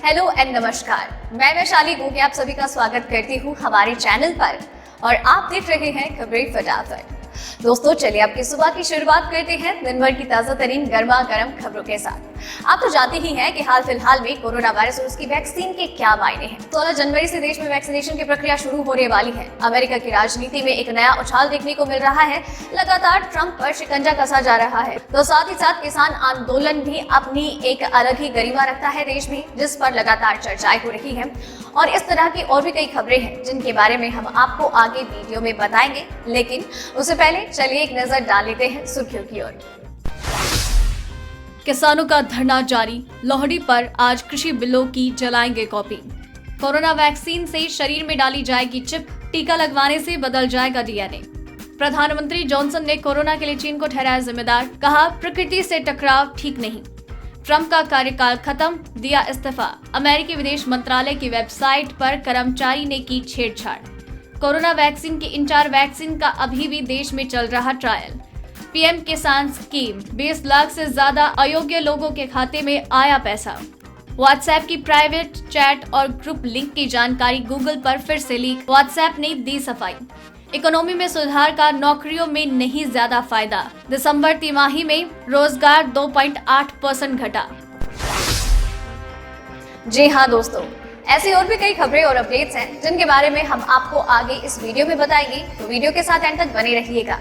Hello and नमस्कार। मैं वैशाली गोगे आप सभी का स्वागत करती हूँ हमारे चैनल पर और आप देख रहे हैं खबरें फटाफट। दोस्तों चलिए आपकी सुबह की शुरुआत करते हैं दिन भर की ताजा तरीन गर्मा गर्म खबरों के साथ। आप तो जानते ही हैं कि हाल फिलहाल में कोरोना वायरस और उसकी वैक्सीन के क्या मायने हैं। 16 जनवरी से देश में वैक्सीनेशन की प्रक्रिया शुरू होने वाली है। अमेरिका की राजनीति में एक नया उछाल देखने को मिल रहा है। लगातार ट्रंप पर शिकंजा कसा जा रहा है, तो साथ ही साथ किसान आंदोलन भी अपनी एक अलग ही गरिमा रखता है देश में, जिस पर लगातार चर्चाएं हो रही है। और इस तरह की और भी कई खबरें हैं जिनके बारे में हम आपको आगे वीडियो में बताएंगे, लेकिन उससे पहले चलिए एक नजर डाल लेते हैं सुर्खियों की ओर। किसानों का धरना जारी, लोहड़ी पर आज कृषि बिलों की जलाएंगे कॉपी। कोरोना वैक्सीन से शरीर में डाली जाएगी चिप, टीका लगवाने से बदल जाएगा डीएनए। प्रधानमंत्री जॉनसन ने कोरोना के लिए चीन को ठहराया जिम्मेदार, कहा प्रकृति से टकराव ठीक नहीं। ट्रंप का कार्यकाल खत्म, दिया इस्तीफा। अमेरिकी विदेश मंत्रालय की वेबसाइट पर कर्मचारी ने की छेड़छाड़। कोरोना वैक्सीन की इन 4 वैक्सीन का अभी भी देश में चल रहा ट्रायल। पीएम किसान स्कीम, 20 लाख से ज्यादा अयोग्य लोगों के खाते में आया पैसा। व्हाट्सएप की प्राइवेट चैट और ग्रुप लिंक की जानकारी गूगल पर फिर से लीक, व्हाट्सएप ने दी सफाई। इकोनॉमी में सुधार का, नौकरियों में नहीं ज्यादा फायदा। दिसंबर तिमाही में रोजगार 2.8% घटा। जी हाँ दोस्तों, ऐसी और भी कई खबरें और अपडेट्स हैं जिनके बारे में हम आपको आगे इस वीडियो में बताएंगे, तो वीडियो के साथ एंड तक बने रहिएगा।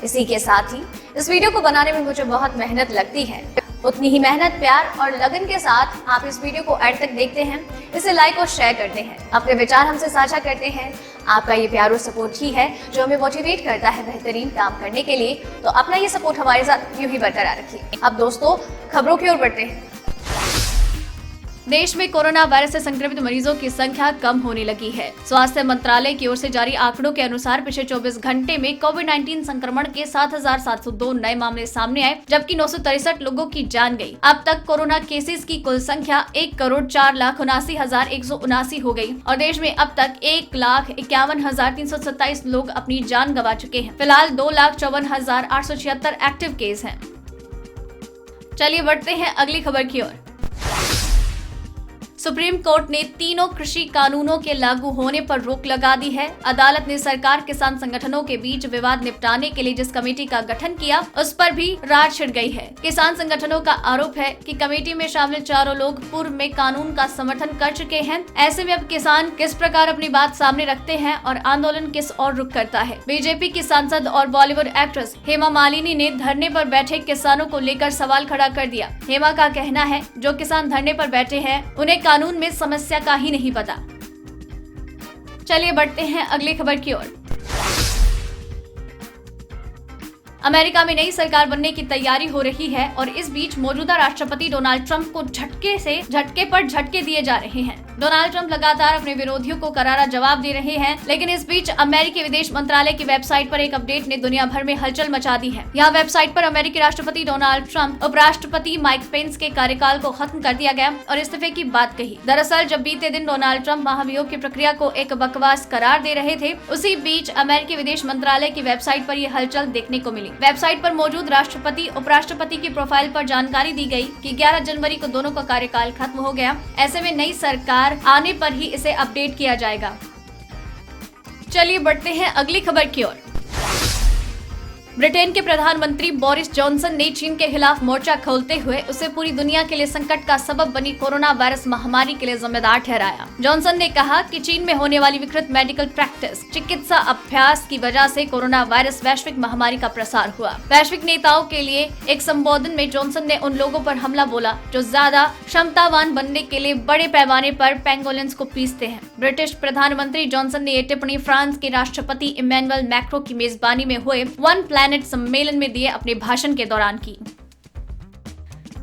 इसी के साथ ही इस वीडियो को बनाने में मुझे बहुत मेहनत लगती है, उतनी ही मेहनत, प्यार और लगन के साथ आप इस वीडियो को एंड तक देखते हैं, इसे लाइक और शेयर करते हैं, अपने विचार हमसे साझा करते हैं। आपका ये प्यार और सपोर्ट ही है जो हमें मोटिवेट करता है बेहतरीन काम करने के लिए, तो अपना ये सपोर्ट हमारे साथ यूं ही बरकरार रखिए। अब दोस्तों खबरों की ओर बढ़ते हैं। देश में कोरोना वायरस से संक्रमित मरीजों की संख्या कम होने लगी है। स्वास्थ्य मंत्रालय की ओर से जारी आंकड़ों के अनुसार पिछले 24 घंटे में कोविड-19 संक्रमण के 7,702 नए मामले सामने आए, जबकि 963 लोगों की जान गई। अब तक कोरोना केसेस की कुल संख्या 1,04,79,179 हो गई और देश में अब तक 1,51,327 लोग अपनी जान गंवा चुके हैं। फिलहाल 2,54,876 एक्टिव केस हैं। चलिए बढ़ते हैं अगली खबर की ओर। सुप्रीम कोर्ट ने तीनों कृषि कानूनों के लागू होने पर रोक लगा दी है। अदालत ने सरकार किसान संगठनों के बीच विवाद निपटाने के लिए जिस कमेटी का गठन किया, उस पर भी रार छिड़ गई है। किसान संगठनों का आरोप है कि कमेटी में शामिल चारों लोग पूर्व में कानून का समर्थन कर चुके हैं। ऐसे में अब किसान किस प्रकार अपनी बात सामने रखते हैं और आंदोलन किस ओर रुख करता है। बीजेपी की सांसद और बॉलीवुड एक्ट्रेस हेमा मालिनी ने धरने पर बैठे किसानों को लेकर सवाल खड़ा कर दिया। हेमा का कहना है, जो किसान धरने पर बैठे हैं उन्हें कानून में समस्या का ही नहीं पता। चलिए बढ़ते हैं अगली खबर की ओर। अमेरिका में नई सरकार बनने की तैयारी हो रही है और इस बीच मौजूदा राष्ट्रपति डोनाल्ड ट्रंप को झटके पर झटके दिए जा रहे हैं। डोनाल्ड ट्रंप लगातार अपने विरोधियों को करारा जवाब दे रहे हैं, लेकिन इस बीच अमेरिकी विदेश मंत्रालय की वेबसाइट पर एक अपडेट ने दुनिया भर में हलचल मचा दी है। यहाँ वेबसाइट पर अमेरिकी राष्ट्रपति डोनाल्ड ट्रंप उपराष्ट्रपति माइक पेंस के कार्यकाल को खत्म कर दिया गया और इस्तीफे की बात कही। दरअसल जब बीते दिन डोनाल्ड ट्रंप महाभियोग की प्रक्रिया को एक बकवास करार दे रहे थे, उसी बीच अमेरिकी विदेश मंत्रालय की वेबसाइट पर यह हलचल देखने को मिली। वेबसाइट पर मौजूद राष्ट्रपति उपराष्ट्रपति की प्रोफाइल पर जानकारी दी गई कि 11 जनवरी को दोनों का कार्यकाल खत्म हो गया। ऐसे में नई सरकार आने पर ही इसे अपडेट किया जाएगा। चलिए बढ़ते हैं अगली खबर की ओर। ब्रिटेन के प्रधानमंत्री बोरिस जॉनसन ने चीन के खिलाफ मोर्चा खोलते हुए उसे पूरी दुनिया के लिए संकट का सबब बनी कोरोना वायरस महामारी के लिए जिम्मेदार ठहराया। जॉनसन ने कहा कि चीन में होने वाली विकृत मेडिकल प्रैक्टिस, चिकित्सा अभ्यास की वजह से कोरोना वायरस वैश्विक महामारी का प्रसार हुआ। वैश्विक नेताओं के लिए एक संबोधन में जॉनसन ने उन लोगों पर हमला बोला जो ज्यादा क्षमतावान बनने के लिए बड़े पैमाने पर पेंगोलिन्स को पीसते हैं। ब्रिटिश प्रधानमंत्री जॉनसन ने ये टिप्पणी फ्रांस के राष्ट्रपति इमैनुअल मैक्रों की मेजबानी में हुए वन प्लैनेट सम्मेलन में दिए अपने भाषण के दौरान की।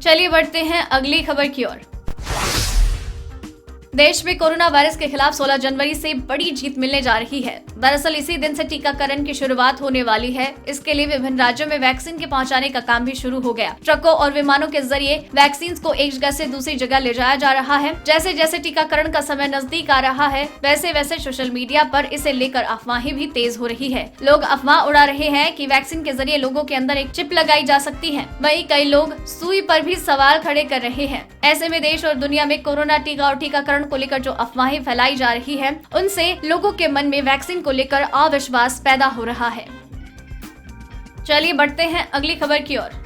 चलिए बढ़ते हैं अगली खबर की ओर। देश में कोरोना वायरस के खिलाफ 16 जनवरी से बड़ी जीत मिलने जा रही है। दरअसल इसी दिन से टीकाकरण की शुरुआत होने वाली है। इसके लिए विभिन्न राज्यों में वैक्सीन के पहुंचाने का काम भी शुरू हो गया। ट्रकों और विमानों के जरिए वैक्सीन को एक जगह से दूसरी जगह ले जाया जा रहा है। जैसे जैसे टीकाकरण का समय नजदीक आ रहा है, वैसे वैसे सोशल मीडिया पर इसे लेकर अफवाहें भी तेज हो रही है। लोग अफवाह उड़ा रहे हैं कि वैक्सीन के जरिए लोगों के अंदर एक चिप लगाई जा सकती है। वहीं कई लोग सुई पर भी सवाल खड़े कर रहे हैं। ऐसे में देश और दुनिया में कोरोना टीका और टीकाकरण को लेकर जो अफवाहें फैलाई जा रही है, उनसे लोगों के मन में वैक्सीन को लेकर अविश्वास पैदा हो रहा है। चलिए बढ़ते हैं अगली खबर की ओर।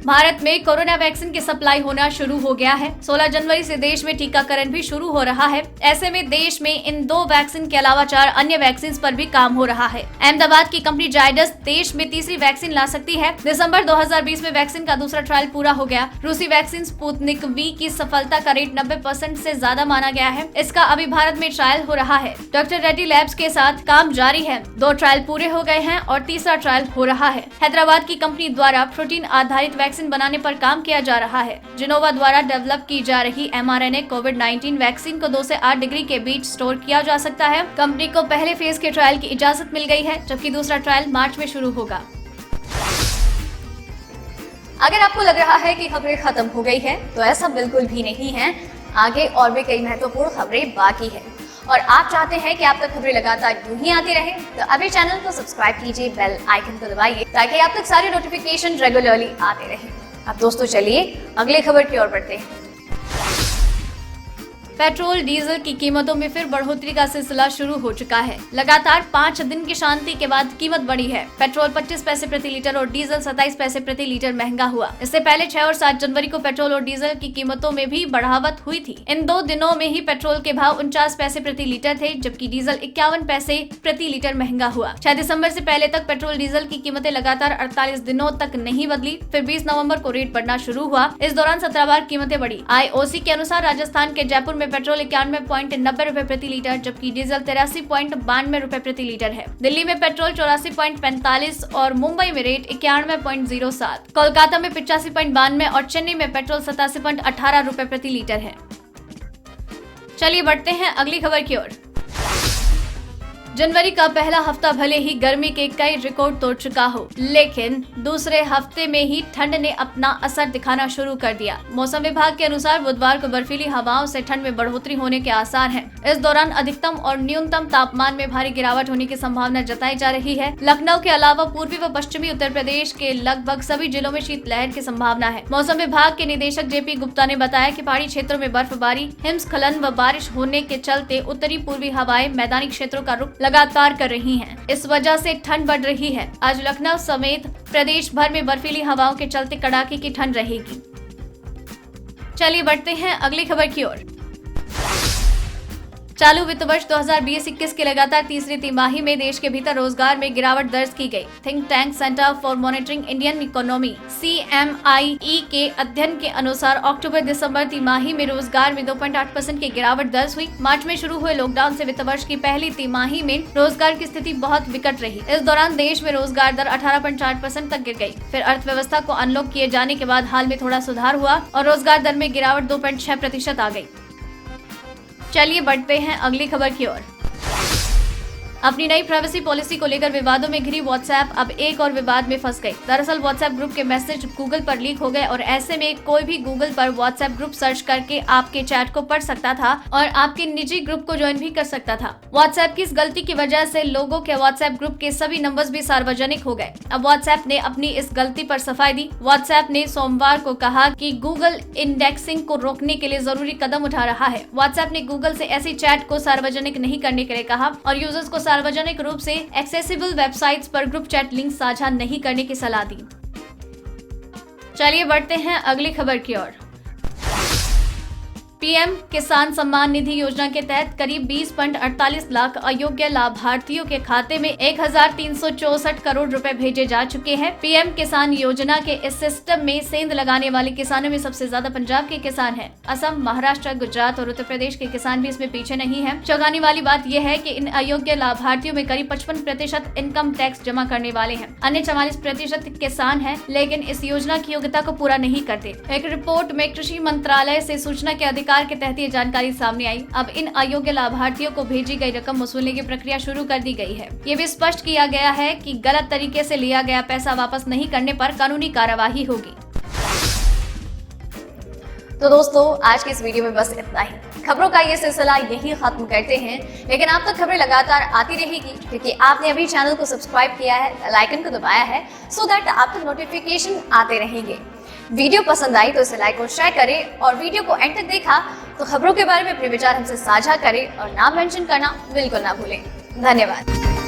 भारत में कोरोना वैक्सीन की सप्लाई होना शुरू हो गया है। 16 जनवरी से देश में टीकाकरण भी शुरू हो रहा है। ऐसे में देश में इन 2 वैक्सीन के अलावा 4 अन्य वैक्सीन पर भी काम हो रहा है। अहमदाबाद की कंपनी जायडस देश में तीसरी वैक्सीन ला सकती है। दिसंबर 2020 में वैक्सीन का दूसरा ट्रायल पूरा हो गया। रूसी वैक्सीन स्पुतनिक वी की सफलता का रेट 90% से ज्यादा माना गया है। इसका अभी भारत में ट्रायल हो रहा है। डॉक्टर रेड्डी लैब्स के साथ काम जारी है। 2 ट्रायल पूरे हो गए हैं और तीसरा ट्रायल हो रहा है। हैदराबाद की कंपनी द्वारा प्रोटीन आधारित वैक्सीन बनाने पर काम किया जा रहा है। जिनोवा द्वारा डेवलप की जा रही mRNA कोविड-19 वैक्सीन को 2 से 8 डिग्री के बीच स्टोर किया जा सकता है। कंपनी को पहले फेज के ट्रायल की इजाजत मिल गई है, जबकि दूसरा ट्रायल मार्च में शुरू होगा। अगर आपको लग रहा है कि खबरें खत्म हो गई है, तो ऐसा बिल्कुल भी नहीं है। आगे और भी कई महत्वपूर्ण खबरें बाकी है और आप चाहते हैं कि आप तक खबरें लगातार यूं ही आती रहे, तो अभी चैनल को सब्सक्राइब कीजिए, बेल आइकन को दबाइए ताकि आप तक सारे नोटिफिकेशन रेगुलरली आते रहे। अब दोस्तों चलिए अगले खबर की ओर बढ़ते हैं। पेट्रोल डीजल की कीमतों में फिर बढ़ोतरी का सिलसिला शुरू हो चुका है। लगातार 5 दिन की शांति के बाद कीमत बढ़ी है। पेट्रोल 25 पैसे प्रति लीटर और डीजल 27 पैसे प्रति लीटर महंगा हुआ। इससे पहले 6 और 7 जनवरी को पेट्रोल और डीजल की कीमतों में भी बढ़ावट हुई थी। इन 2 दिनों में ही पेट्रोल के भाव 49 पैसे प्रति लीटर थे, जबकि डीजल 51 पैसे प्रति लीटर महंगा हुआ। 6 दिसंबर से पहले तक पेट्रोल डीजल की कीमतें लगातार 48 दिनों तक नहीं बदली। फिर 20 नवम्बर को रेट बढ़ना शुरू हुआ। इस दौरान 17 बार कीमतें बढ़ी। IOC के अनुसार राजस्थान के जयपुर में पेट्रोल 91.90 रुपए प्रति लीटर, जबकि डीजल 83.92 रुपए प्रति लीटर है। दिल्ली में पेट्रोल 84.45 और मुंबई में रेट 91.07, कोलकाता में 85.92 और चेन्नई में पेट्रोल 87.18 रुपए प्रति लीटर है। चलिए बढ़ते हैं अगली खबर की ओर। जनवरी का पहला हफ्ता भले ही गर्मी के कई रिकॉर्ड तोड़ चुका हो, लेकिन दूसरे हफ्ते में ही ठंड ने अपना असर दिखाना शुरू कर दिया। मौसम विभाग के अनुसार बुधवार को बर्फीली हवाओं से ठंड में बढ़ोतरी होने के आसार हैं। इस दौरान अधिकतम और न्यूनतम तापमान में भारी गिरावट होने की संभावना जताई जा रही है। लखनऊ के अलावा पूर्वी व पश्चिमी उत्तर प्रदेश के लगभग सभी जिलों में शीतलहर की संभावना है। मौसम विभाग के निदेशक JP गुप्ता ने बताया कि पहाड़ी क्षेत्रों में बर्फबारी, हिमस्खलन व बारिश होने के चलते उत्तरी पूर्वी हवाएं मैदानी क्षेत्रों का रुख लगातार कर रही हैं। इस वजह से ठंड बढ़ रही है। आज लखनऊ समेत प्रदेश भर में बर्फीली हवाओं के चलते कड़ाके की ठंड रहेगी। चलिए बढ़ते हैं अगली खबर की ओर। चालू वित्त वर्ष 2020-21 की लगातार तीसरी तिमाही में देश के भीतर रोजगार में गिरावट दर्ज की गई। Think tank centre for monitoring Indian economy CMIE के अध्ययन के अनुसार अक्टूबर-दिसंबर तिमाही में रोजगार में 2.8% की गिरावट दर्ज हुई। मार्च में शुरू हुए लॉकडाउन से वित्त वर्ष की पहली तिमाही में रोजगार की स्थिति बहुत विकट रही। इस दौरान देश में रोजगार दर 18.4% तक गिर गई। फिर अर्थव्यवस्था को अनलॉक किए जाने के बाद हाल में थोड़ा सुधार हुआ और रोजगार दर में गिरावट 2.6% आ गई। चलिए बढ़ते हैं अगली खबर की ओर। अपनी नई प्राइवेसी पॉलिसी को लेकर विवादों में घिरी व्हाट्सएप अब एक और विवाद में फंस गई। दरअसल व्हाट्सएप ग्रुप के मैसेज गूगल पर लीक हो गए और ऐसे में कोई भी गूगल पर व्हाट्सएप ग्रुप सर्च करके आपके चैट को पढ़ सकता था और आपके निजी ग्रुप को ज्वाइन भी कर सकता था। व्हाट्सएप की इस गलती की वजह से लोगों के व्हाट्सएप ग्रुप के सभी नंबर्स भी सार्वजनिक हो गए। अब व्हाट्सएप ने अपनी इस गलती पर सफाई दी। व्हाट्सएप ने सोमवार को कहा कि गूगल इंडेक्सिंग को रोकने के लिए जरूरी कदम उठा रहा है। व्हाट्सएप ने गूगल से ऐसी चैट को सार्वजनिक नहीं करने के लिए कहा और यूजर्स को सार्वजनिक रूप से एक्सेसिबल वेबसाइट्स पर ग्रुप चैट लिंक साझा नहीं करने की सलाह दी। चलिए बढ़ते हैं अगली खबर की ओर। पीएम किसान सम्मान निधि योजना के तहत करीब 20.48 लाख अयोग्य लाभार्थियों के खाते में 1364 करोड़ रुपए भेजे जा चुके हैं। पीएम किसान योजना के इस सिस्टम में सेंध लगाने वाले किसानों में सबसे ज्यादा पंजाब के किसान हैं। असम, महाराष्ट्र, गुजरात और उत्तर प्रदेश के किसान भी इसमें पीछे नहीं हैं। चौंकाने वाली बात यह है कि इन अयोग्य लाभार्थियों में करीब 55% इनकम टैक्स जमा करने वाले हैं। अन्य 44% किसान हैं, लेकिन इस योजना की योग्यता को पूरा नहीं करते। एक रिपोर्ट में कृषि मंत्रालय से सूचना के अधिकारी सरकार के तहत ये जानकारी सामने आई। अब इन अयोग्य लाभार्थियों को भेजी गई रकम वसूलने की प्रक्रिया शुरू कर दी गई है। ये भी स्पष्ट किया गया है कि गलत तरीके से लिया गया पैसा वापस नहीं करने पर कानूनी कार्यवाही होगी। तो दोस्तों, आज की इस वीडियो में बस इतना ही। खबरों का ये सिलसिला यही खत्म करते हैं, लेकिन आप तक खबरें लगातार आती रहेगी क्योंकि आपने अभी चैनल को सब्सक्राइब किया है, बेल आइकन को दबाया है, सो दैट आप तक नोटिफिकेशन आते रहेंगे। वीडियो पसंद आई तो इसे लाइक और शेयर करें, और वीडियो को एंड तक देखा तो खबरों के बारे में अपने विचार हमसे साझा करें और नाम मेंशन करना बिल्कुल ना भूलें। धन्यवाद।